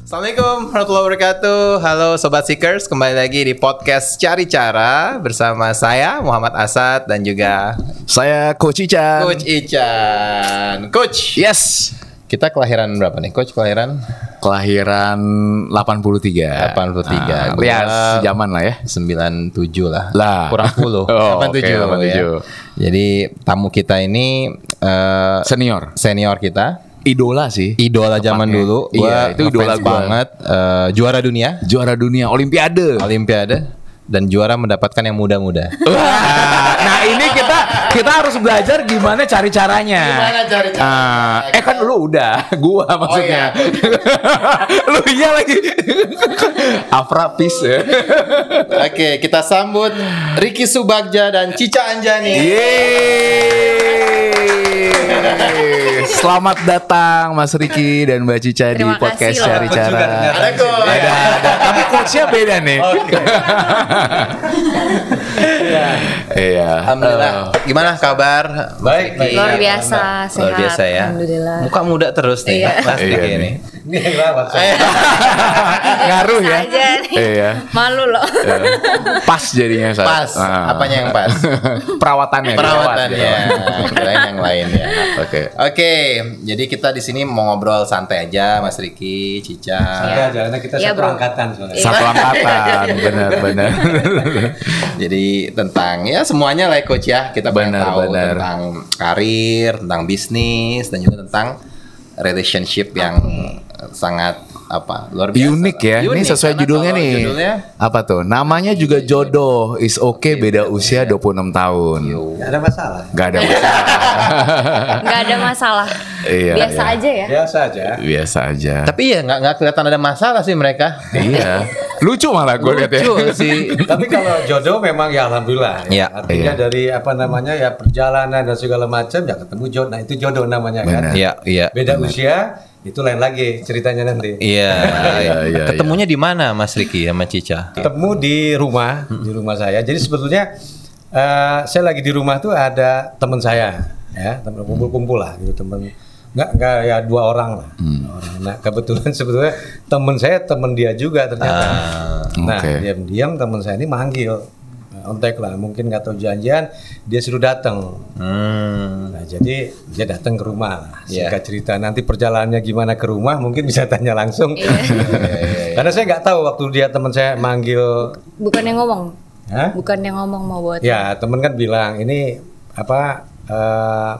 Assalamualaikum warahmatullahi wabarakatuh. Halo Sobat Seekers, kembali lagi di podcast Cari Cara bersama saya Muhammad Asad dan juga saya Coach Ican. Coach Ican. Coach, Yes. kita kelahiran berapa nih Coach? Kelahiran 83. 83. Ya, sejaman lah ya. 97 lah. Kurang 10. Oh, 87. oke, 87. Ya. Jadi tamu kita ini senior kita. Idola sih. Idola zaman dulu. Iya, itu idola gua banget. Juara dunia. Juara dunia Olimpiade. Dan juara mendapatkan yang muda-muda. Nah ini kita harus belajar gimana cari caranya. Kan lu udah, gua maksudnya. Lu iya lagi. Afra Peace ya. Oke, kita sambut Ricky Subagja dan Cica Anjani. Selamat datang Mas Ricky dan Mbak Cica di podcast Cari Cara. Ada. Tapi coachnya beda nih. Iya. Alhamdulillah. Gimana kabar? Baik. Luar biasa, sehat. Luar biasa ya. Alhamdulillah. Muka muda terus nih, Mas Ricky ini. Ini rawat. Ngaruh ya. Aja nih. Iya. Malu loh. Pas jadinya saya. Pas. Apanya yang pas? Perawatannya. Kirain yang lain ya. Oke. Jadi kita di sini mau ngobrol santai aja, Mas Ricky, Cica. Santai aja, karena kita Iya, satu bro. angkatan soalnya. Satu angkatan, benar. Jadi tentang ya semuanya lah Coach ya. Kita pengen tahu Benar. tentang karir, tentang bisnis dan juga tentang relationship yang sangat luar biasa. Unik ya. Ini sesuai karena judulnya kalau nih. Judulnya Apa tuh? Namanya juga jodoh. Is okay beda usia 26 tahun. Gak ada masalah. Gak ada masalah. Nggak ada masalah. Iya, Biasa iya. aja ya. Biasa aja. Biasa aja. tapi ya nggak kelihatan ada masalah sih mereka. Iya. Lucu malah gue lihat ya. Lucu sih. Tapi kalau jodoh memang ya alhamdulillah. Iya. Artinya Iya. dari ya perjalanan dan segala macam ya ketemu jodoh. Nah itu jodoh namanya kan. Benar. Iya. Beda usia itu lain lagi ceritanya nanti. Iya. Iya. Ketemunya di mana Mas Ricky sama Cica? Ketemu di rumah saya. Jadi sebetulnya saya lagi di rumah tuh ada teman saya, ya teman kumpul lah gitu teman. Nggak ya 2 orang lah. Nah kebetulan sebetulnya teman dia juga ternyata. Nah Oke. diam-diam teman saya ini manggil, ontek lah, mungkin nggak tahu janjian, dia suruh datang. Nah jadi dia datang ke rumah lah. Singkat cerita nanti perjalanannya gimana ke rumah mungkin bisa tanya langsung. Karena saya nggak tahu waktu dia teman saya manggil. Bukan yang ngomong. Hah? Bukan yang ngomong mau buat. Ya temen kan bilang ini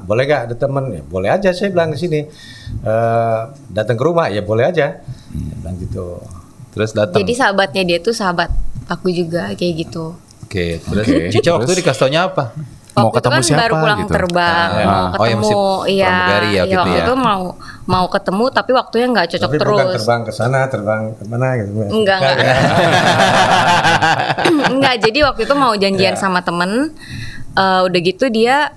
boleh gak ada temen? Ya, boleh aja saya bilang ke sini. Datang ke rumah ya boleh aja. Dia bilang gitu. Terus datang. Jadi sahabatnya dia tuh sahabat aku juga kayak gitu. Oke, terus Oke, Cica waktu terus? itu dikasih taunya apa? Mau Waktu itu ketemu kan siapa baru pulang gitu? terbang, mau Oh, ya ketemu, masih pramugari ya gitu waktu ya. itu mau ketemu tapi waktunya nggak cocok Tapi terus. bukan terbang ke sana, terbang ke mana gitu. Enggak. Enggak, jadi waktu itu mau janjian sama temen. Udah gitu dia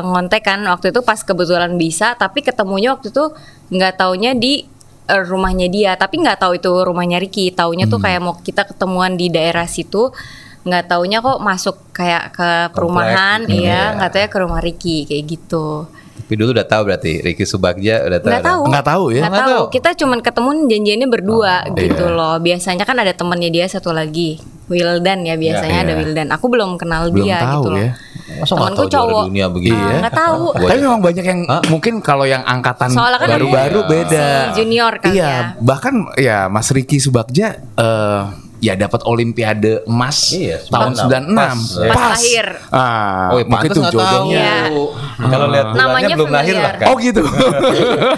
ngontek kan waktu itu pas kebetulan bisa, tapi ketemunya waktu itu nggak taunya di rumahnya dia, tapi nggak tahu itu rumahnya Ricky. Taunya tuh kayak mau kita ketemuan di daerah situ, nggak taunya kok masuk kayak ke perumahan, iya nggak taunya ke rumah Ricky kayak gitu. Tapi dulu udah tahu berarti Ricky Subagja udah tahu. Nggak tahu. Nggak tahu ya? Nggak tahu. Kita cuman ketemu janjiannya berdua gitu loh. Biasanya kan ada temannya dia satu lagi, Wildan ya biasanya ada Wildan. Aku belum kenal Belum dia tahu gitu loh. ya. Masa nggak Temanku tahu juara cowok. dunia begini? Nggak tahu. Tapi memang banyak yang mungkin kalau yang angkatan Soalnya kan baru-baru si beda. junior kan Iya, ya. bahkan ya Mas Ricky Subagja ya dapat Olimpiade emas Iya, tahun 96. Pas lahir. Oh, Mungkin pantes itu nggak tahu. jodohnya. Iya. Kalau lihat bulannya Namanya belum lahir lah familiar. kan. Oh gitu.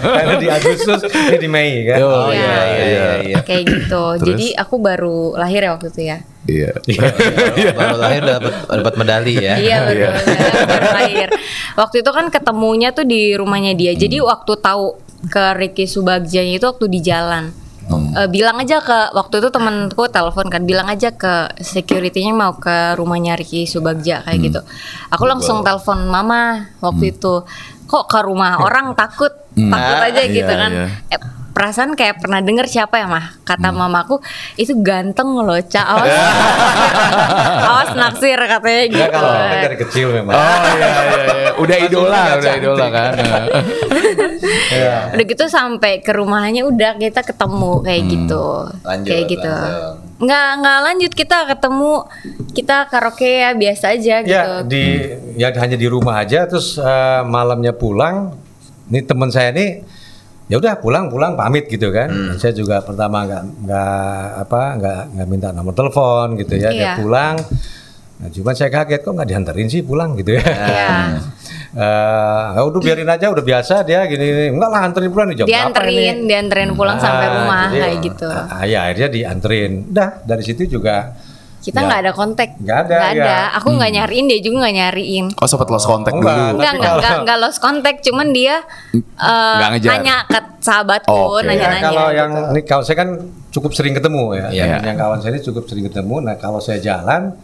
Karena di Agustus ini di Mei kan. Oh, iya. Kayak gitu. Terus? Jadi aku baru lahir ya waktu itu ya. Iya. Baru lahir dapat medali ya. Iya betul. Baru lahir. Waktu itu kan ketemunya tuh di rumahnya dia. Jadi waktu tahu ke Ricky Subagjanya itu waktu di jalan. Bilang aja ke waktu itu temanku telepon kan, bilang aja ke security-nya mau ke rumahnya Ricky Subagja kayak gitu. Aku langsung telepon mama waktu itu. Kok ke rumah orang takut aja gitu Iya, kan. iya. perasaan kayak pernah denger siapa ya mah kata mamaku itu ganteng loh Ca, awas awas naksir katanya gitu. Enggak, kalau dari kecil memang. Oh iya. Udah idola kan. Udah gitu sampai ke rumahnya udah kita ketemu kayak gitu. Lanjut, kayak gitu. langsung. Nggak lanjut, kita ketemu, kita karaoke ya biasa aja gitu. Ya hanya di rumah aja, terus malamnya pulang. Ini teman saya nih, ya udah pulang pamit gitu kan. Saya juga pertama nggak minta nomor telepon gitu ya. Dia pulang. Nah, cuman saya kaget kok nggak dianterin sih pulang gitu ya. Udah biarin aja, udah biasa dia gini. Enggak lah, anterin pulang nih jam berapa ini? Dianterin pulang sampai rumah kayak gitu. Ya akhirnya dianterin. Udah dari situ juga kita nggak ada kontak. Nggak ada. Aku nggak nyariin, dia juga nggak nyariin. Oh, sempat lost kontak dulu. Enggak lost kontak, cuman dia nanya ke sahabatku, nanya-nanya. Kalau gitu. yang ini, kalau saya kan cukup sering ketemu ya. Yang kawan saya ini cukup sering ketemu. Nah kalau saya jalan,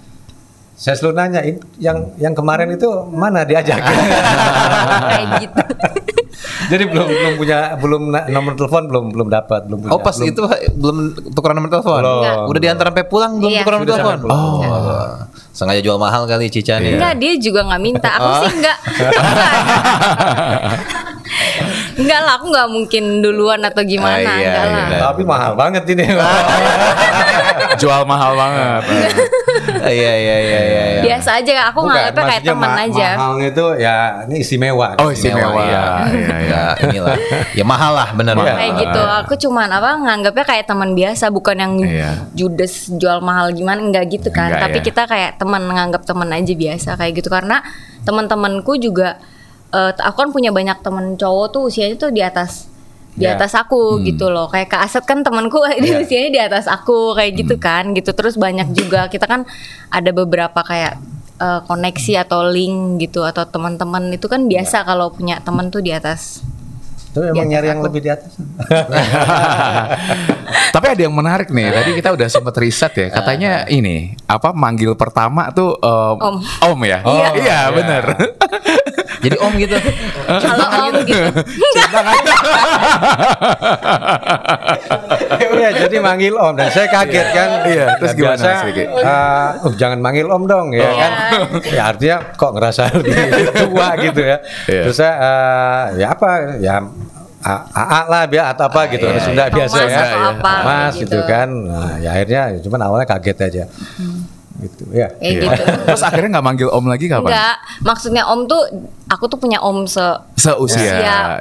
saya selalu nanya, yang kemarin itu mana diajak? Kayak gitu. Jadi belum nomor telepon belum dapat, belum punya. Oh pas itu belum tukeran nomor telepon. Udah diantar sampai pulang belum tukeran nomor telepon. Sengaja jual mahal kali Cica nih. Enggak, dia juga nggak minta. Aku sih enggak. Enggak lah, aku nggak mungkin duluan atau gimana. Enggak lah. Tapi mahal banget ini. Jual mahal banget. Iya. Biasa aja, aku nganggapnya kayak teman aja. Mahalnya itu ya ini istimewa. Oh istimewa. Ya inilah. Ya mahal lah benar. Kayak gitu. Aku cuman nganggapnya kayak teman biasa, bukan yang judes jual mahal gimana, enggak gitu kan. Enggak, tapi kita kayak teman, nganggap teman aja biasa kayak gitu, karena teman-temanku juga aku kan punya banyak teman cowok tuh usianya tuh di atas aku gitu loh. Kayak Kak Asad kan temanku dia usianya di atas aku kayak gitu kan gitu. Terus banyak juga kita kan ada beberapa kayak koneksi atau link gitu, atau teman-teman itu kan biasa kalau punya teman tuh di atas. Itu emang nyari yang lebih di atas. Tapi ada yang menarik nih. Tadi kita udah sempat riset ya. Katanya ini manggil pertama tuh om ya. Iya benar. Jadi om gitu. Kalau om gitu. Iya, jadi manggil om dan saya kaget kan. Iya, terus gimana Mas Riki? Jangan manggil om dong ya kan. Ya artinya kok ngerasa lebih tua gitu ya. Terus saya AA lah biar atau apa gitu, Sunda biasa Mas, ya. Mas gitu. gitu kan. Nah, ya akhirnya cuman awalnya kaget aja. Gitu ya. Gitu. Terus akhirnya nggak manggil om lagi kapan? Enggak, maksudnya om tuh aku tuh punya om seusia.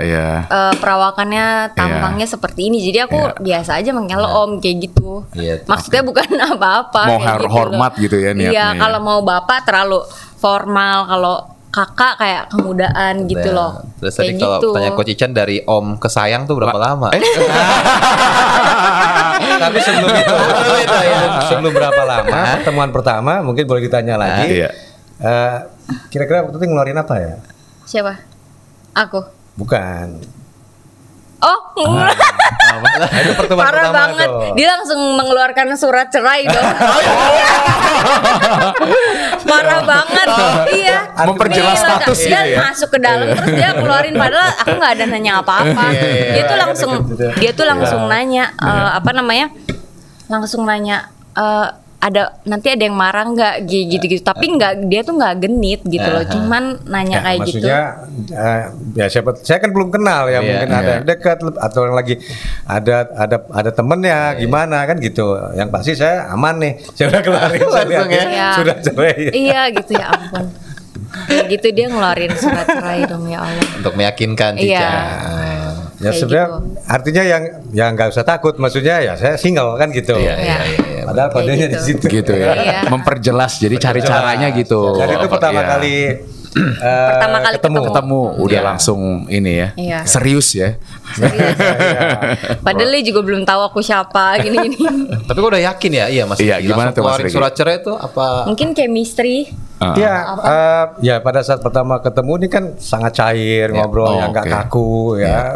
Perawakannya tampangnya seperti ini. Jadi aku biasa aja manggil om kayak gitu. Maksudnya bukan apa-apa. Mau gitu hormat gitu ya niatnya. Iya, kalau mau bapak terlalu formal, kalau kakak kayak kemudaan gitu loh. Terus tadi kalau tanya Coach Ican dari om ke sayang tuh berapa lama? Tapi sebelum berapa lama pertemuan pertama mungkin boleh ditanya lagi. Kira-kira waktu itu ngeluarin apa ya? Siapa? Aku. Bukan. Oh, Itu pertemuan parah pertama banget. tuh. Dia langsung mengeluarkan surat cerai dong. Parah banget. Iya. Memperjelas Dia status dia gitu ya. masuk ke dalam terus dia keluarin, padahal aku nggak ada nanya apa-apa. Dia tuh langsung nanya langsung nanya nanti ada yang marah nggak gitu-gitu, tapi nggak, dia tuh nggak genit gitu loh, cuman nanya kayak gitu. Maksudnya ya saya kan belum kenal ya, mungkin ada yang dekat atau yang lagi ada temennya gimana kan gitu. Yang pasti saya aman nih, saya udah keluarin sudah cerai. Iya gitu, ya ampun. Kayak gitu dia ngeluarin surat cerai dong, ya Allah. Untuk meyakinkan Cica. Iya. Ya sebenarnya artinya yang nggak usah takut, maksudnya ya saya single kan gitu. Iya. Padahal kodenya di situ. Gitu ya. Iya. Memperjelas, jadi cari caranya gitu. Dan itu pertama kali ketemu udah langsung ini ya. Iya. Serius ya. Serius. Padahal dia juga belum tahu aku siapa gini-gini. Tapi gue udah yakin ya, iya Mas. Iya, gimana tuh Mas keluarin Riki? surat cerai itu apa? Mungkin chemistry. Ya pada saat pertama ketemu ini kan sangat cair, ngobrol yang nggak kaku ya,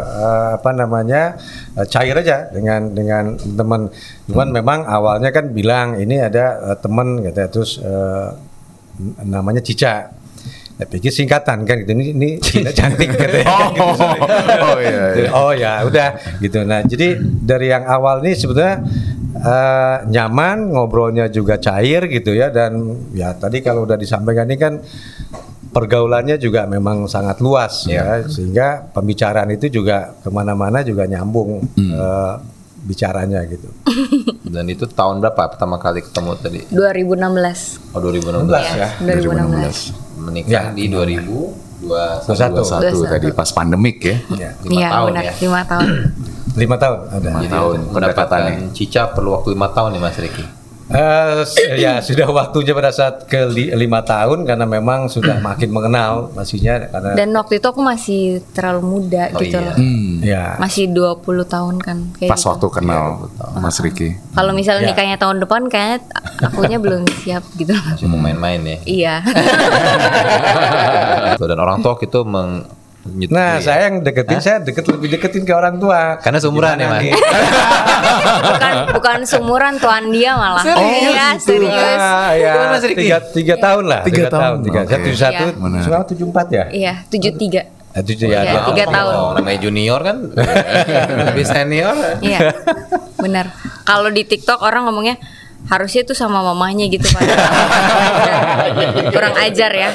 cair aja dengan teman. Cuman memang awalnya kan bilang ini ada teman gitu, terus namanya Cica. Saya pikir singkatan kan gitu, ini Cina cantik katanya. Iya. Oh ya udah gitu. Nah jadi dari yang awal nih sebetulnya nyaman, ngobrolnya juga cair gitu ya, dan ya tadi kalau udah disampaikan ini kan pergaulannya juga memang sangat luas ya, sehingga pembicaraan itu juga kemana-mana juga nyambung bicaranya gitu. Dan itu tahun berapa pertama kali ketemu tadi? 2016. Oh 2016 ya. 2016. Menikah di 2021 tadi pas pandemik ya. Iya benar, 5 tahun. 5 tahun ada. Jadi tahun mendapatkan Cica perlu waktu 5 tahun nih Mas Riki. Ya sudah waktunya pada saat ke 5 tahun karena memang sudah makin mengenal pastinya karena Dan waktu itu aku masih terlalu muda gitu loh. ya Masih 20 tahun kan kayak Pas gitu. waktu kenal Mas Riki. Kalau misalnya Ya. nikahnya tahun depan kayaknya akunya belum siap gitu. Masih mau main-main ya. Iya. Dan orang tua itu Nah, saya yang deketin, lebih deketin ke orang tua. Karena seumuran ya, Mas? bukan sumuran tuan dia malah. Iya, serius. Ya, 3 tahun lah. 3 tahun. 71, Iya. 74 ya? Iya, 73. Itu Iya, ya. 3 tahun. Namanya junior kan lebih senior. Iya. Benar. Kalau di TikTok orang ngomongnya harusnya tuh sama mamanya gitu Pak. Kurang ajar ya.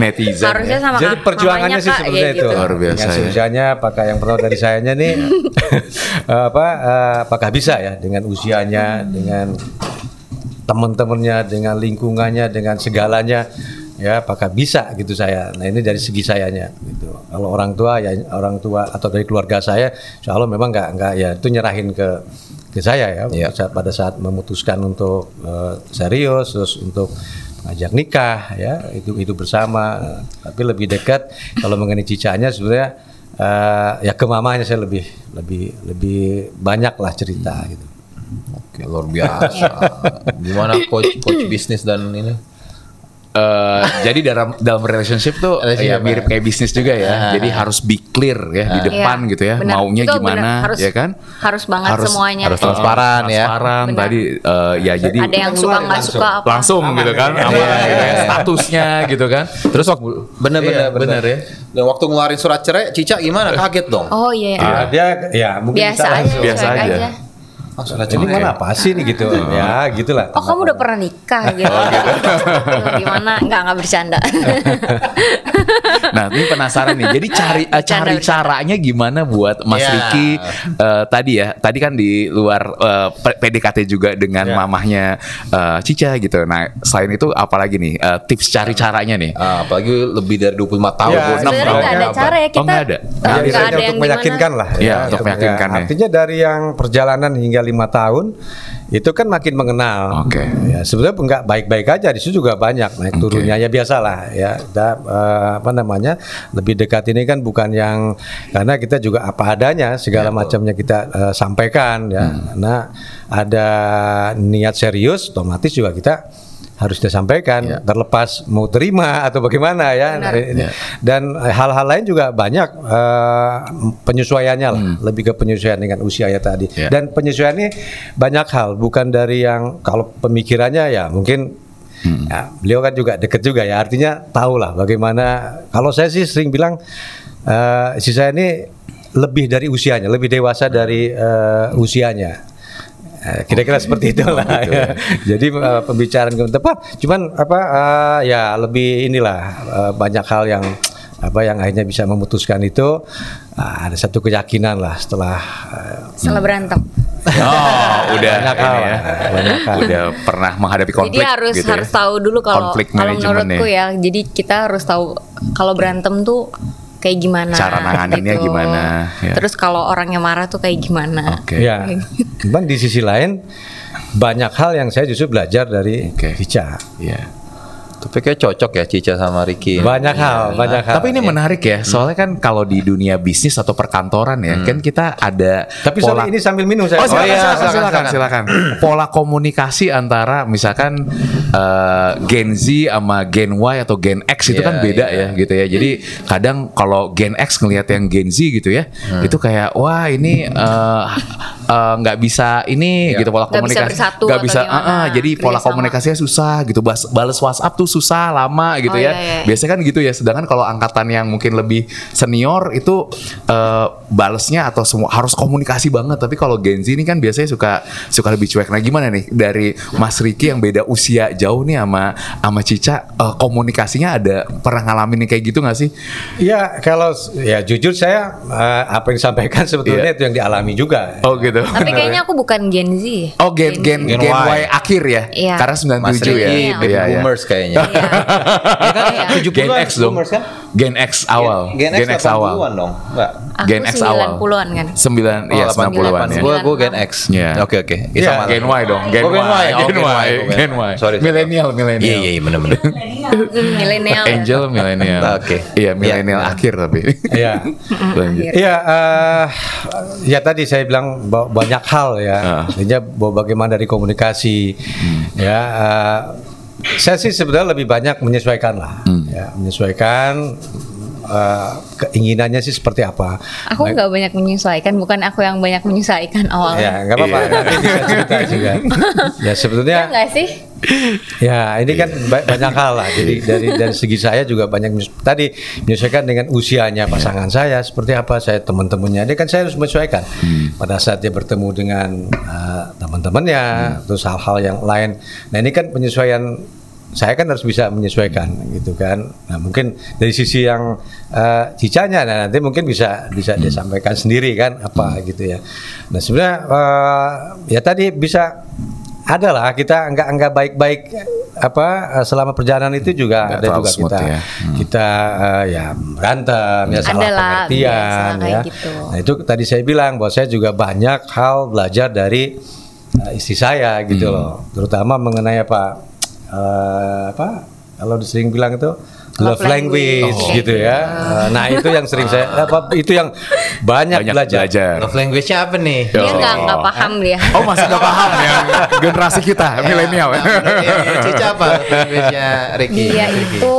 Netizen. Harusnya sama Jadi perjuangannya mamanya, sih Kak, sebenarnya kayak itu. gitu. Luar biasa Dengan ya. usianya, apakah yang pertama dari sayanya nih, apakah bisa ya dengan usianya, dengan teman-temannya, dengan lingkungannya, dengan segalanya, ya apakah bisa gitu saya. Nah ini dari segi sayanya gitu. Kalau orang tua ya orang tua atau dari keluarga saya, insya Allah memang nggak ya itu nyerahin ke saya ya. Pada saat memutuskan untuk serius, terus untuk ngajak nikah ya itu bersama, tapi lebih dekat kalau mengenai cicanya sebenarnya ya ke mamanya saya lebih banyak lah cerita gitu. Oke, luar biasa. Gimana coach bisnis dan ini? Jadi dalam relationship tuh ya mirip kayak bisnis juga ya. Jadi harus be clear ya di depan Iya, gitu ya. benar. Maunya Itu gimana benar. Harus- ya kan? Harus banget semuanya. harus transparan ya. Transparan Benar. tadi ya jadi Ada yang suka nggak suka apa? langsung gitu kan aman gitu ya, statusnya gitu kan. Terus waktu Bener ya. Dan waktu ngeluarin surat cerai, Cica gimana? Kaget dong. Oh iya. Dia ya mungkin Biasa bisa aja. langsung. Biasa cuek aja. Surat Ini cerai. mana apa sih nih gitu ya gitulah. Oh kamu udah pernah nikah gitu? Gimana? Nggak bercanda. Nah, ini penasaran nih. Jadi cari caranya gimana buat Mas Ya. Riki tadi kan di luar PDKT juga dengan mamahnya Cica gitu. Nah, selain itu apalagi nih tips cari caranya nih? Apalagi lebih dari 25 tahun. Ya, 26 Sebenarnya tahun. nggak ada cara ya kita. nggak ada. Jadi Nggak saja ada yang untuk meyakinkan lah Iya, untuk meyakinkan ya. Artinya dari yang perjalanan hingga 5 tahun itu kan makin mengenal. Oke. Ya, sebenarnya nggak baik-baik aja, di situ juga banyak naik turunnya ya biasalah ya. Kita lebih dekat ini kan bukan yang karena kita juga apa adanya segala macamnya kita sampaikan ya. Karena ada niat serius, otomatis juga kita harus disampaikan terlepas mau terima atau bagaimana ya. Dan hal-hal lain juga banyak penyesuaiannya lah, lebih ke penyesuaian dengan usianya tadi. Dan penyesuaian ini banyak hal, bukan dari yang kalau pemikirannya ya mungkin ya, beliau kan juga deket juga ya, artinya tahu lah bagaimana. Kalau saya sih sering bilang si saya ini lebih dari usianya, lebih dewasa dari usianya. Kira-kira seperti itulah. Ya. Jadi pembicaraan tepat, cuman ya lebih inilah banyak hal yang yang akhirnya bisa memutuskan itu ada satu keyakinan lah setelah berantem. Oh, udah banyak ini hal, ya. banyak hal. Udah pernah menghadapi konflik Jadi harus gitu ya. tahu dulu kalau Konflik menurutku manajemennya. ya. Jadi kita harus tahu kalau berantem tuh kayak gimana. Cara nanganinnya gimana, ya. Terus kalau orangnya marah tuh kayak gimana. Oke. Ya, cuman di sisi lain banyak hal yang saya justru belajar dari Cica. Iya. Tapi kayak cocok ya Cica sama Riki. Banyak hal. Tapi ini menarik ya, soalnya kan kalau di dunia bisnis atau perkantoran ya, kan kita ada Tapi sorry, ini sambil minum saya. Oh, silakan. Pola komunikasi antara misalkan Gen Z sama Gen Y atau Gen X itu kan beda ya gitu ya. Jadi kadang kalau Gen X ngelihat yang Gen Z gitu ya, itu kayak wah ini nggak bisa ini gitu pola Nggak bisa komunikasi bersatu nggak atau bisa gimana, jadi pola kerjasama. komunikasinya susah gitu, balas WhatsApp tuh susah lama gitu Oh, ya. iya. Biasanya kan gitu ya, sedangkan kalau angkatan yang mungkin lebih senior itu balesnya atau semua harus komunikasi banget, tapi kalau Gen Z ini kan biasanya suka lebih cuek. Nah gimana nih dari Mas Ricky yang beda usia jauh nih sama Cica, komunikasinya ada pernah ngalamin kayak gitu nggak sih? Ya kalau ya jujur saya apa yang disampaikan sebetulnya itu yang dialami juga. Oh gitu. Tapi kayaknya aku bukan Gen Z. Oh Gen Y akhir ya? Iya. Karena 97 Mas ya. Ricky baby Iya, iya. boomers kayaknya. Ya kan 70-an Gen X dong. boomers kan? Gen X awal. Gen X awal. 80-an dong. Enggak. Aku Gen X awal. 90-an kan. 9 iya 90-an ya. Gue Gen X. Iya. Oke. Iya, Gen Y dong. Gen Oh, Gen Y. Y. Oh, Gen Gen Y. Y. Gen Y. Sorry. Milenial. Iya benar-benar. Milenial. Angel milenial. Oke. Iya milenial Iya. akhir tapi. Iya. Lanjut. Iya, ya tadi saya bilang banyak hal ya. Artinya bahwa bagaimana dari komunikasi, ya. Saya sih sebenarnya lebih banyak menyesuaikan lah, ya, menyesuaikan keinginannya sih seperti apa. Aku nggak banyak menyesuaikan, bukan aku yang banyak menyesuaikan awalnya. Ya, nggak apa-apa. Nanti bisa cerita juga. Ya sebetulnya. Ya nggak sih? Ya ini kan banyak hal lah. Jadi dari segi saya juga banyak tadi menyesuaikan dengan usianya pasangan saya seperti apa, saya teman-temannya. Dia kan saya harus menyesuaikan pada saat dia bertemu dengan teman-temannya, terus hal-hal yang lain. Nah ini kan penyesuaian. Saya kan harus bisa menyesuaikan gitu kan. Nah mungkin dari sisi yang cicanya, nah nanti mungkin bisa dia sampaikan sendiri kan apa gitu ya. Nah sebenarnya ya tadi bisa adalah kita nggak baik-baik selama perjalanan itu juga Nggak ada terlalu juga smooth kita ya berantem ya salah Adalah, pengertian biasa ya. kayak gitu. Nah itu tadi saya bilang bahwa saya juga banyak hal belajar dari istri saya gitu loh, terutama mengenai kalau sering bilang itu love language gitu ya. Nah itu yang sering saya itu yang banyak belajar. Love language-nya apa nih? Dia nggak paham dia. Oh masih nggak paham yang generasi kita milenial. Cica apa love language-nya Ricky? Dia itu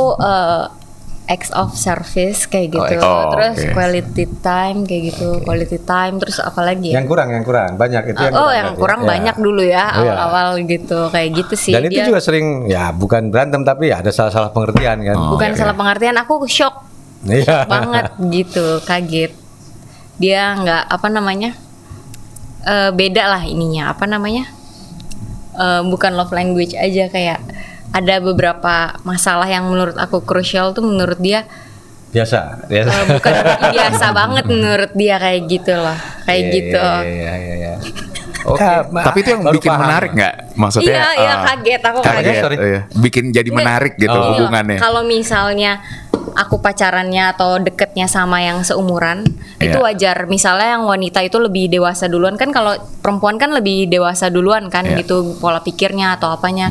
acts of service kayak gitu. Oh, Terus oke. quality time kayak gitu. Quality time terus apa lagi ya? Yang kurang banyak itu yang kurang. Yang kurang Ya. banyak dulu ya Oh, iya. awal-awal gitu kayak gitu sih. Dan itu Dia juga sering ya bukan berantem tapi ya ada salah-salah pengertian kan. bukan salah pengertian, aku shock Iya. banget gitu, kaget. Dia nggak beda lah ininya bukan love language aja, kayak ada beberapa masalah yang menurut aku krusial tuh menurut dia Biasa. bukan biasa banget menurut dia kayak gitu loh, kayak gitu. Iya. Oke. Tapi itu yang Baru bikin paham. menarik nggak? Maksudnya Iya, kaget, aku kaget. sorry. Iya. Bikin jadi menarik gitu Gini loh, hubungannya. kalau misalnya aku pacarannya atau deketnya sama yang seumuran, itu Iya. wajar. Misalnya yang wanita itu lebih dewasa duluan kan, kalau perempuan kan lebih dewasa duluan kan, Iya. gitu pola pikirnya atau apanya.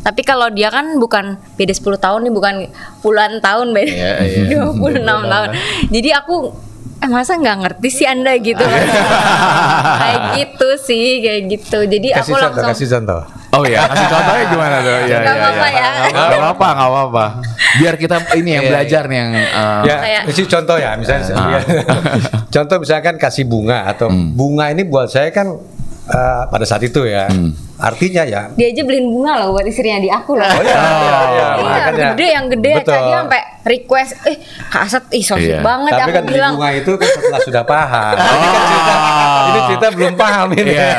Tapi kalau dia kan bukan beda 10 tahun nih, bukan puluhan tahun beda. Iya. 26 tahun. Jadi aku masa nggak ngerti sih Anda gitu. Kayak gitu sih, kayak gitu. Jadi aku langsung Kasih contoh. Oh ya, kasih contohnya gimana tuh? Iya, Nggak apa-apa ya. Nggak apa-apa. Biar kita ini yang belajar nih yang Ya, Kayak- ini contoh ya, misalnya contoh misalkan kasih bunga atau bunga ini buat saya kan pada saat itu ya, artinya ya. dia aja beliin bunga loh buat istrinya di aku loh. Oh iya, Iya, makanya. gede yang gede Betul. kayak dia sampai request, Kak Asad, so sweet Iya. banget. Tapi Aku kan beli bilang, bunga itu kan setelah sudah paham. Ini cerita belum paham ini. Iya.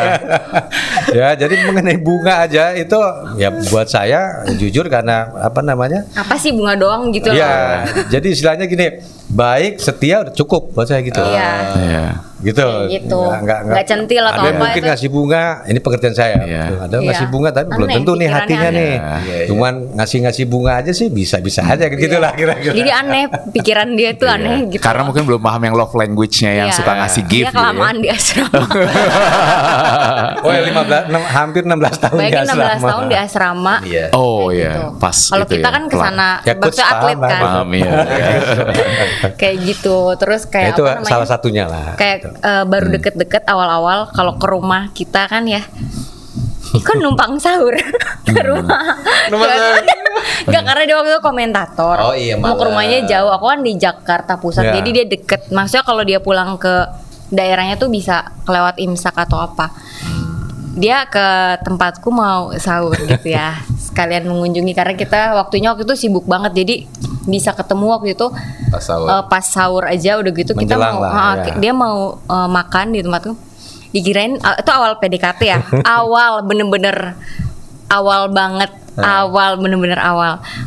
Ya, jadi mengenai bunga aja itu ya buat saya jujur karena apa namanya? apa sih bunga doang gitu loh. Ya, jadi istilahnya gini, baik setia udah cukup buat saya gitu. Iya. Iya. Gitu. Kayak gitu. Nggak Centil atau ada yang apa mungkin itu. ngasih bunga, ini pengertian saya. Iya. Betul. Ada Iya. ngasih bunga tapi belum Aneh, tentu nih pikirannya hatinya aneh. nih. Iya. Cuman ngasih bunga aja sih bisa-bisa aja gitu lah kira-kira. Jadi aneh, pikiran dia tuh aneh gitu. Karena mungkin belum paham yang love language-nya yang Iya. suka ngasih gift Dia kelamaan di asrama. Oh ya 15 hampir 16 tahun Bayangin di 16 asrama. tahun di asrama. Iya. Oh Kayak iya, gitu. pas Kalau itu kita ya, kan kesana, Ya, coach maksudnya atlet paham, kan. Paham ya. Kayak gitu. Terus Ya, kayak itu apa namanya? salah satunya lah. Kayak baru deket-deket awal-awal kalau ke rumah kita kan ya, kan numpang sahur ke rumah. Gak, karena dia waktu itu komentator. Oh iya, mau ke malah. rumahnya jauh. Aku kan di Jakarta Pusat, Ya. jadi dia deket. Maksudnya kalau dia pulang ke daerahnya tuh bisa kelewat imsak atau apa. Dia ke tempatku mau sahur gitu ya, sekalian mengunjungi karena waktu itu sibuk banget, jadi bisa ketemu waktu itu pas sahur aja udah gitu kita menjelang mau lah, dia mau makan di tempatku. Dikirain itu awal PDKT ya, awal bener-bener awal.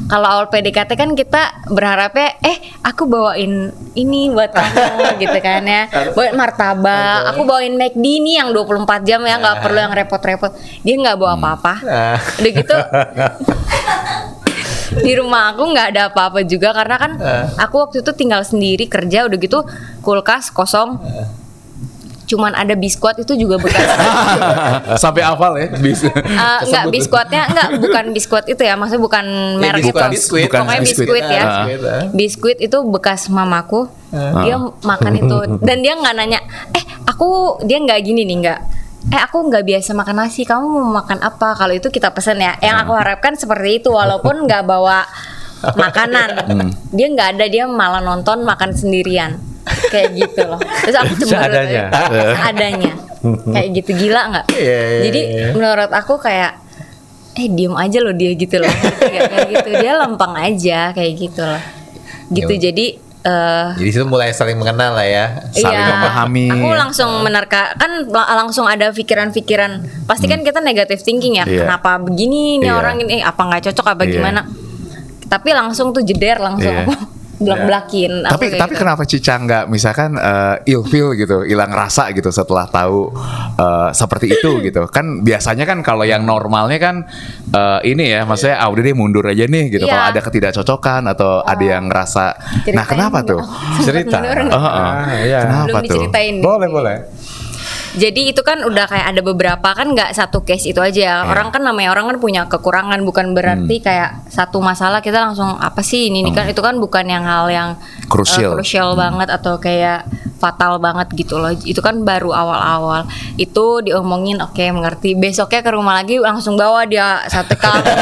Kalau awal PDKT kan kita berharapnya aku bawain ini buat kamu gitu kan ya. Bawain martabak, aku bawain McD nih yang 24 jam ya, nggak perlu yang repot-repot. Dia nggak bawa apa-apa. Udah gitu di rumah aku nggak ada apa-apa juga karena kan aku waktu itu tinggal sendiri kerja, udah gitu kulkas kosong. Cuman ada biskuit itu juga bekas. Sampai hafal ya. Enggak biskuitnya bukan biskuit itu ya, maksudnya bukan merek itu. Pokoknya biskuit ya. Biskuit itu bekas mamaku. Dia makan itu dan dia nggak nanya, dia nggak gini nih, nggak. Aku nggak biasa makan nasi, kamu mau makan apa? Kalau itu kita pesen ya. Yang aku harapkan seperti itu, walaupun nggak bawa makanan. Dia nggak ada, dia malah nonton makan sendirian. Kayak gitu loh. Terus aku cemburu seadanya. Kayak gitu, gila nggak? Jadi menurut aku kayak diem aja loh dia gitu loh. Kayak gitu, dia lempeng aja kayak gitu loh. Gitu. Jadi situ mulai saling mengenal lah ya, saling memahami. Aku langsung menerka, kan langsung ada pikiran-pikiran. Pasti kan kita negative thinking ya. Kenapa begini nih orang ini? Apa nggak cocok? Apa gimana? Tapi langsung tuh jeder langsung aku belak-belakin. Tapi gitu. Kenapa Cica nggak misalkan ilfeel gitu, hilang rasa gitu setelah tahu seperti itu gitu? Kan biasanya kan kalau yang normalnya kan ini ya, maksudnya udah deh mundur aja nih gitu. Kalau ada ketidakcocokan atau ada yang ngerasa, nah kenapa tuh? Cerita. Kenapa tuh? Boleh. Jadi itu kan udah kayak ada beberapa, kan nggak satu case itu aja. Orang kan namanya orang kan punya kekurangan, bukan berarti kayak satu masalah kita langsung apa sih ini kan, itu kan bukan yang hal yang krusial banget atau kayak fatal banget gitu loh. Itu kan baru awal-awal. Itu diomongin mengerti. Besoknya ke rumah lagi langsung bawa dia sate kambing.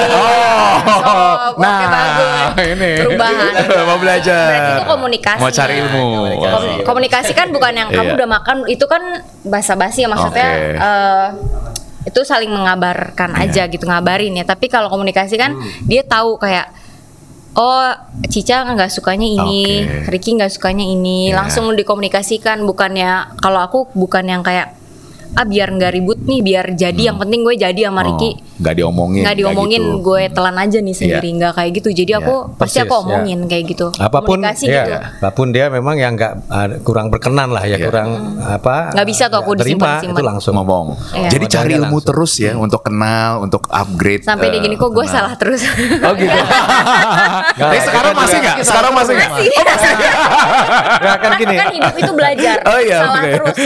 Ini perubahan. Mau belajar. Berarti itu komunikasi. Mau cari ilmu. Komunikasi kan bukan yang kamu udah makan, itu kan basa-basi ya, maksudnya itu saling mengabarkan aja gitu, ngabarin ya. Tapi kalau komunikasi kan dia tahu kayak Cica nggak sukanya ini, Ricky nggak sukanya ini, langsung dikomunikasikan. Bukannya, kalau aku bukan yang kayak biar nggak ribut nih, biar jadi yang penting gue jadi sama Ricky. Nggak diomongin gitu. Gue telan aja nih sendiri, nggak kayak gitu. Jadi aku pasti aku omongin kayak gitu. Apapun gitu. Apapun dia memang yang nggak kurang berkenan lah ya, kurang nggak bisa tuh aku disimpan itu langsung ngomong. Jadi cari ilmu terus ya untuk kenal, untuk upgrade. Sampai dia gini, kok gue salah terus. Oh gitu. Tapi sekarang masih nggak? Sekarang masih nggak? Nggak kan gini. Kan hidup itu belajar. Salah terus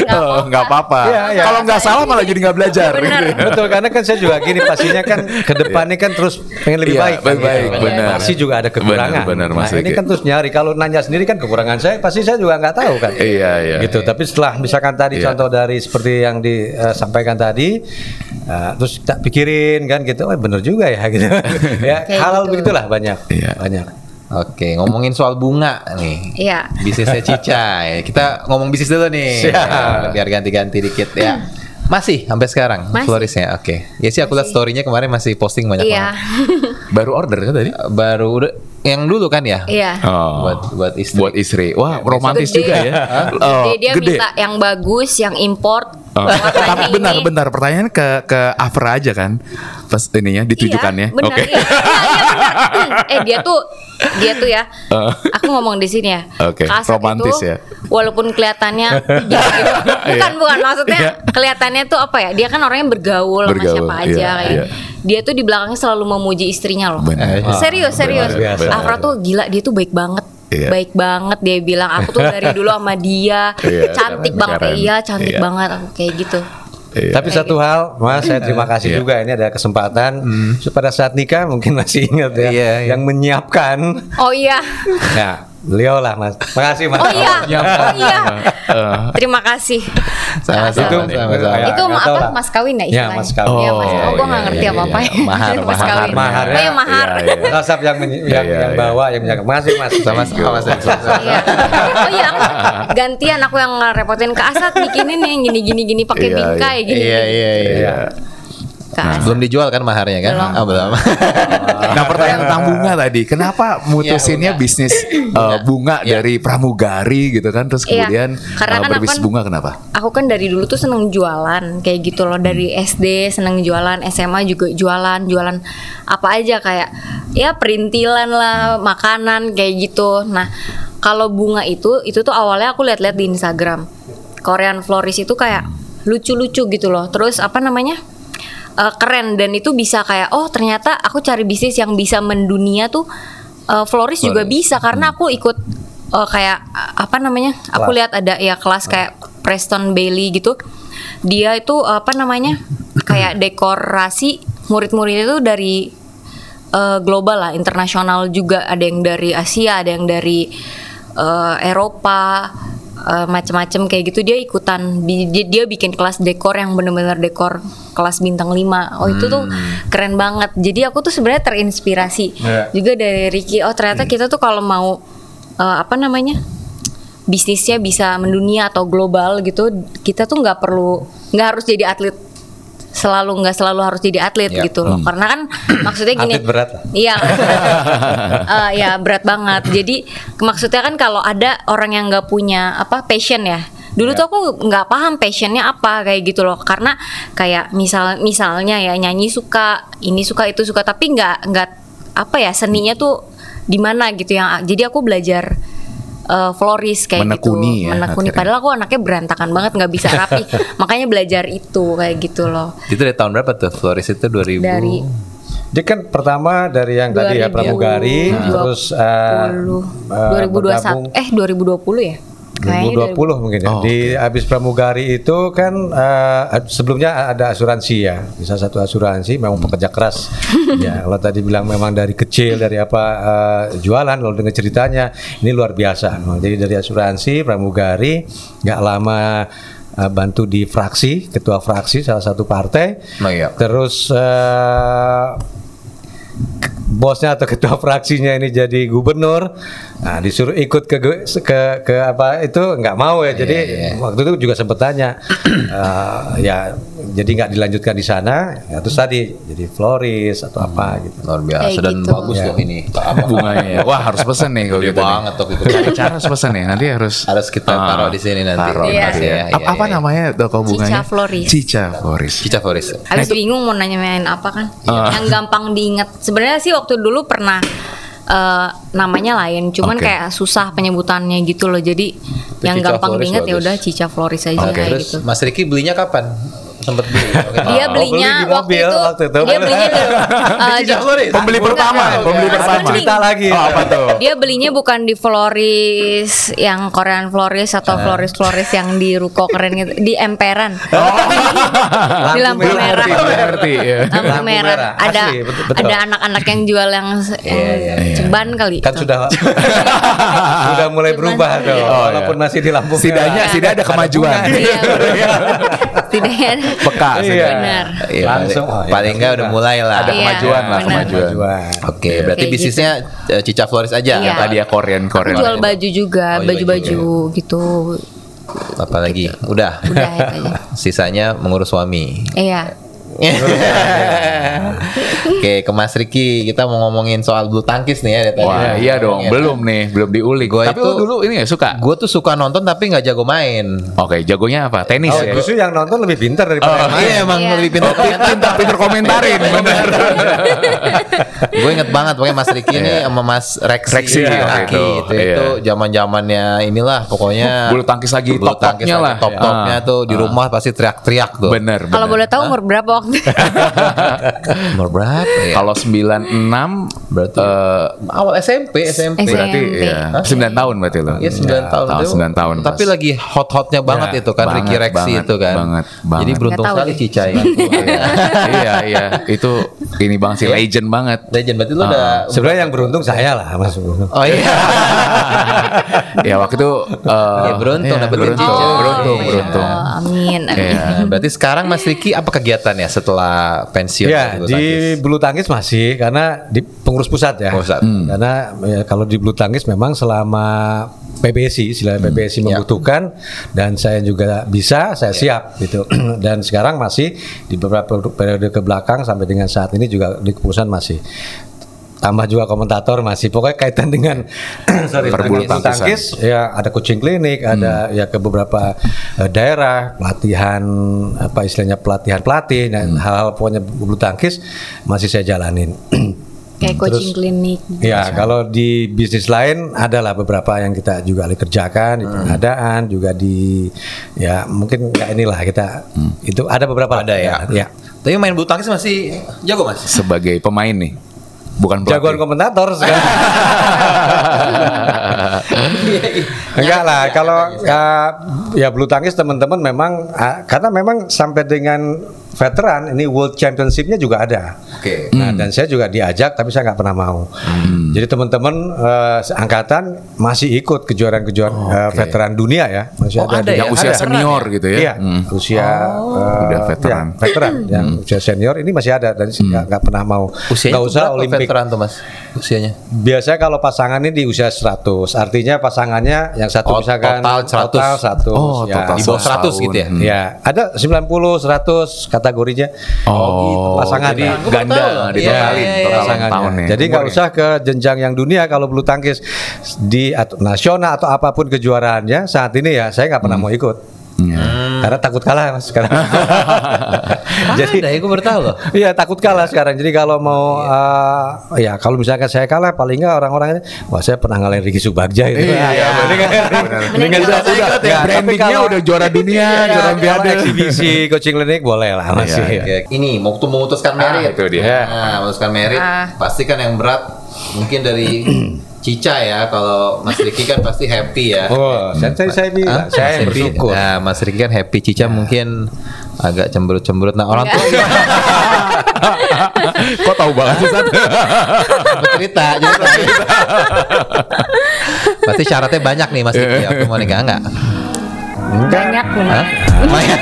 nggak apa-apa. Kalau nggak salah malah jadi nggak belajar. Betul, karena kan saya juga gini, pastinya kan ke depannya kan terus pengen lebih baik. Benar. Pasti juga ada kekurangan. Benar, nah ini kan terus nyari, kalau nanya sendiri kan kekurangan saya pasti saya juga nggak tahu kan. Iya. Gitu. Tapi setelah misalkan tadi contoh dari seperti yang disampaikan tadi, terus tak pikirin kan gitu, bener juga ya gitu. Ya hal-hal begitulah banyak. Oke, ngomongin soal bunga nih. Iya. Bisnisnya Cica. Kita ngomong bisnis dulu nih. Biar ganti-ganti dikit ya. Masih sampai sekarang florisnya. Oke. Ya sih aku lihat story-nya kemarin masih posting banyak banget. Baru order kan tadi? Baru yang dulu kan ya? Iya. Buat istri. Buat istri. Wah, romantis juga ya. Dia minta yang bagus, yang import. Tapi bentar. Pertanyaan ke Afra aja kan? Pas ininya ditujukannya. Oke. Iya, benar. Dia tuh ya. Aku ngomong di sini ya. Romantis itu, ya. Walaupun kelihatannya gitu. Bukan maksudnya kelihatannya tuh apa ya? Dia kan orangnya bergaul sama siapa aja kayak. Dia tuh di belakangnya selalu memuji istrinya loh. Serius. Afra tuh gila, dia tuh baik banget. Baik banget, dia bilang aku tuh dari dulu sama dia. Cantik banget. Cantik banget aku kayak gitu. Tapi satu hal, Mas, saya terima kasih juga, ini ada kesempatan pada saat nikah mungkin masih ingat ya, yang menyiapkan. Oh iya. Nah, Beliau lah Mas. Makasih Mas. Oh iya. Oh iya. Terima kasih. Sama-sama. Itu apa? Mas kawin ya Ya, istilahnya? mas kawin. Iya, mas. Oh, gue nggak ngerti apa-apa. Mahar, Mas kawin. mahar. Oh iya, mahar. Kasap yang bawa, yang menjaga. Makasih Mas. Sama-sama. Iya. Oh iya, aku gantian aku yang ngerepotin ke Asad bikinin yang gini pakai bingkai gini. Iya. Belum dijual kan maharnya kan? Belum. Nah, pertanyaan tentang bunga tadi, kenapa mutusinnya bisnis bunga dari pramugari gitu kan, terus kemudian berbisnis bunga kenapa? Aku kan dari dulu tuh seneng jualan kayak gitu loh, dari SD seneng jualan, SMA juga jualan apa aja kayak ya perintilan lah, makanan kayak gitu. Nah, kalau bunga itu tuh awalnya aku lihat-lihat di Instagram. Korean florist itu kayak lucu-lucu gitu loh. Terus apa namanya? Keren, dan itu bisa kayak ternyata aku cari bisnis yang bisa mendunia tuh florist juga bisa, karena aku ikut kayak apa namanya, aku lihat ada ya kelas kayak Preston Bailey gitu, dia itu apa namanya kayak dekorasi, murid-muridnya itu dari global lah, internasional juga, ada yang dari Asia, ada yang dari Eropa, macam-macam kayak gitu. Dia ikutan, dia bikin kelas dekor yang benar-benar dekor kelas bintang 5. Itu tuh keren banget. Jadi aku tuh sebenarnya terinspirasi juga dari Ricky. Ternyata kita tuh kalau mau apa namanya bisnisnya bisa mendunia atau global gitu, kita tuh nggak harus jadi atlet, nggak selalu harus jadi atlet gitu loh. Karena kan maksudnya gini, atlet berat. Iya. Ya berat banget. Jadi maksudnya kan kalau ada orang yang nggak punya passion ya. Dulu tuh aku nggak paham passionnya apa kayak gitu loh. Karena kayak misalnya ya nyanyi suka, ini suka, itu suka, tapi nggak apa ya, seninya tuh di mana gitu yang. Jadi aku belajar florist kayak menekuni, gitu, menekuni. Padahal aku anaknya berantakan banget, nggak bisa rapi. Makanya belajar itu kayak gitu loh. Itu dari tahun berapa tuh florist itu? 2000. Dia kan pertama dari yang tadi ya pramugari, terus 2021 2020 ya. 2020 mungkin ya. Di habis pramugari itu kan sebelumnya ada asuransi ya. Bisa satu asuransi, memang pekerja keras. Ya, kalau tadi bilang memang dari kecil dari jualan, kalau dengar ceritanya ini luar biasa. Jadi dari asuransi pramugari, nggak lama bantu di fraksi, ketua fraksi salah satu partai. Terus bosnya atau ketua fraksinya ini jadi gubernur, nah disuruh ikut ke apa itu nggak mau ya. Jadi waktu itu juga sempat tanya, ya jadi nggak dilanjutkan di sana. Ya, terus tadi jadi florist atau apa gitu. Luar biasa dan gitu. bagus loh ini. Bunganya. Wah, harus pesen nih kalau gitu. Banget tuh itu. Cara harus pesen nih. Nanti harus kita taruh di sini nanti. Apa namanya toko bunganya? Cica Florist. Habis bingung mau nanya-nanyain apa kan? Yang gampang diingat. Sebenarnya sih waktu dulu pernah namanya lain, cuman kayak susah penyebutannya gitu loh. Jadi yang gampang diingat ya udah Cica Florist aja kayak gitu. Mas Ricky belinya kapan? Sempat beli. Dia belinya waktu itu. Dia belinya pembeli pertama. Cerita lagi. Apa tuh? Dia belinya bukan di florist yang Korean florist atau florist yang di ruko keren gitu, di emperan. Di lampu merah. Lampu merah. Ada anak-anak yang jual yang ceban kali. Kan sudah mulai berubah tuh. Walaupun masih di lampu merah. Setidaknya ada kemajuan. Setidaknya peka. Benar. Langsung paling enggak udah mulai lah. Ada kemajuan lah, kemajuan. Oke, berarti bisnisnya Cica Florist aja. Yang tadi ya Korean. Aku jual baju juga, baju-baju gitu. Apalagi? Udah itu aja. Sisanya mengurus suami. Iya. Oke, ke Mas Ricky, kita mau ngomongin soal bulu tangkis nih ya tadi. Wah, iya dong, belum diulik. Tapi lu dulu ini ya suka? Gue tuh suka nonton tapi nggak jago main. Oke, jagonya apa? Tenis ya? Justru yang nonton lebih pintar daripada yang main. Iya, emang lebih pintar. Pintar komentarin, bener. Gue inget banget pokoknya Mas Ricky ini sama Mas Rexy itu zaman-zamannya inilah pokoknya bulu tangkis lagi top-topnya lah. Top-topnya tuh di rumah pasti teriak-teriak tuh. Bener. Kalau boleh tahu umur berapa waktu? Umur berapa ya? Kalau 96 berarti awal SMP berarti ya 9 tahun berarti lo. Iya 9 tahun. 9 tahun. Tapi lagi hot-hotnya banget itu kan Ricky Rexy itu kan. Banget. Jadi beruntung sekali Cica ya. Iya, itu ini banget sih, legend banget. Legend berarti lu udah sebenarnya yang beruntung saya lah Mas. Oh iya. Ya waktu itu Ya, beruntung dapetin beruntung, cincin. beruntung. Amin. Iya. Berarti sekarang Mas Riki apa kegiatannya setelah pensiun Ya, bulu di tangkis? bulu tangkis masih karena di pengurus pusat ya. Pusat. Karena ya, kalau di bulu tangkis memang selama PBSI, istilah PBSI membutuhkan dan saya juga bisa, saya siap gitu. Dan sekarang masih di beberapa periode ke belakang sampai dengan saat ini juga di keputusan masih. Tambah juga komentator masih, pokoknya kaitan dengan Perbulu bulu tangkis ya, ada coaching klinik, ada ya ke beberapa daerah pelatihan, apa istilahnya pelatihan pelatih dan hal-hal pokoknya bulu tangkis masih saya jalanin. Kayak coaching klinik. Ya, kalau di bisnis lain adalah beberapa yang kita juga kerjakan di pengadaan, juga di ya mungkin nggak inilah kita itu ada beberapa Ada ya. Ya. Tapi main bulu tangkis masih jago Mas. Sebagai pemain nih, bukan pelatih. Jagoan komentator sekarang. Enggak lah, kalau ya bulu tangkis teman-teman memang karena memang sampai dengan veteran ini World Championship-nya juga ada. Oke. Nah, dan saya juga diajak tapi saya nggak pernah mau. Jadi teman-teman angkatan masih ikut kejuaraan-kejuaraan veteran dunia ya. Masih ada ya? Yang usia Ada. senior gitu ya. Iya, usia Udah veteran. ya, veteran yang usia senior ini masih ada dan nggak pernah mau. Usianya Nggak usah berapa Olimpik. veteran tuh Mas? Usianya? Biasanya kalau pasangan ini di usia 100, artinya pasangannya yang satu Oh, misalkan total 100. 100. Oh, ya. total Di bawah 100 gitu ya? Ya, ada 90, 100 kategorinya. Oh, pasangan jadi ya. ganda Iya, ditotalin iya, total Pasangannya. tahunnya. Jadi nggak usah ke jenjang yang dunia kalau bulu tangkis di atau nasional atau apapun kejuaraannya saat ini ya saya nggak pernah mau ikut. Karena takut kalah Mas sekarang. Jadi ada ya, gue baru tahu loh. Iya takut kalah sekarang. Jadi kalau mau ya kalau misalkan saya kalah paling nggak orang-orang ini wah saya pernah ngalahin Ricky Subagja itu. Dengan udah Ya, tapi brandingnya kalau- udah juara dunia, juara Kalau olimpiade. eksibisi coaching klinik boleh lah masih. Iya, Oke, ini waktu memutuskan merit. itu dia. Nah, memutuskan merit pasti kan yang berat mungkin dari Cica ya. Kalau Mas Riki kan pasti happy ya. Oh, saya bilang, saya yang Mas Riki- bersyukur. Nah, Mas Riki kan happy, Cica mungkin agak cemberut-cemberut. Nah, orang tua Kok tahu banget sih Sat? cerita. Pasti syaratnya banyak nih Mas Riki. Aku mau nikah enggak? Banyak Hah? benar. Banyak.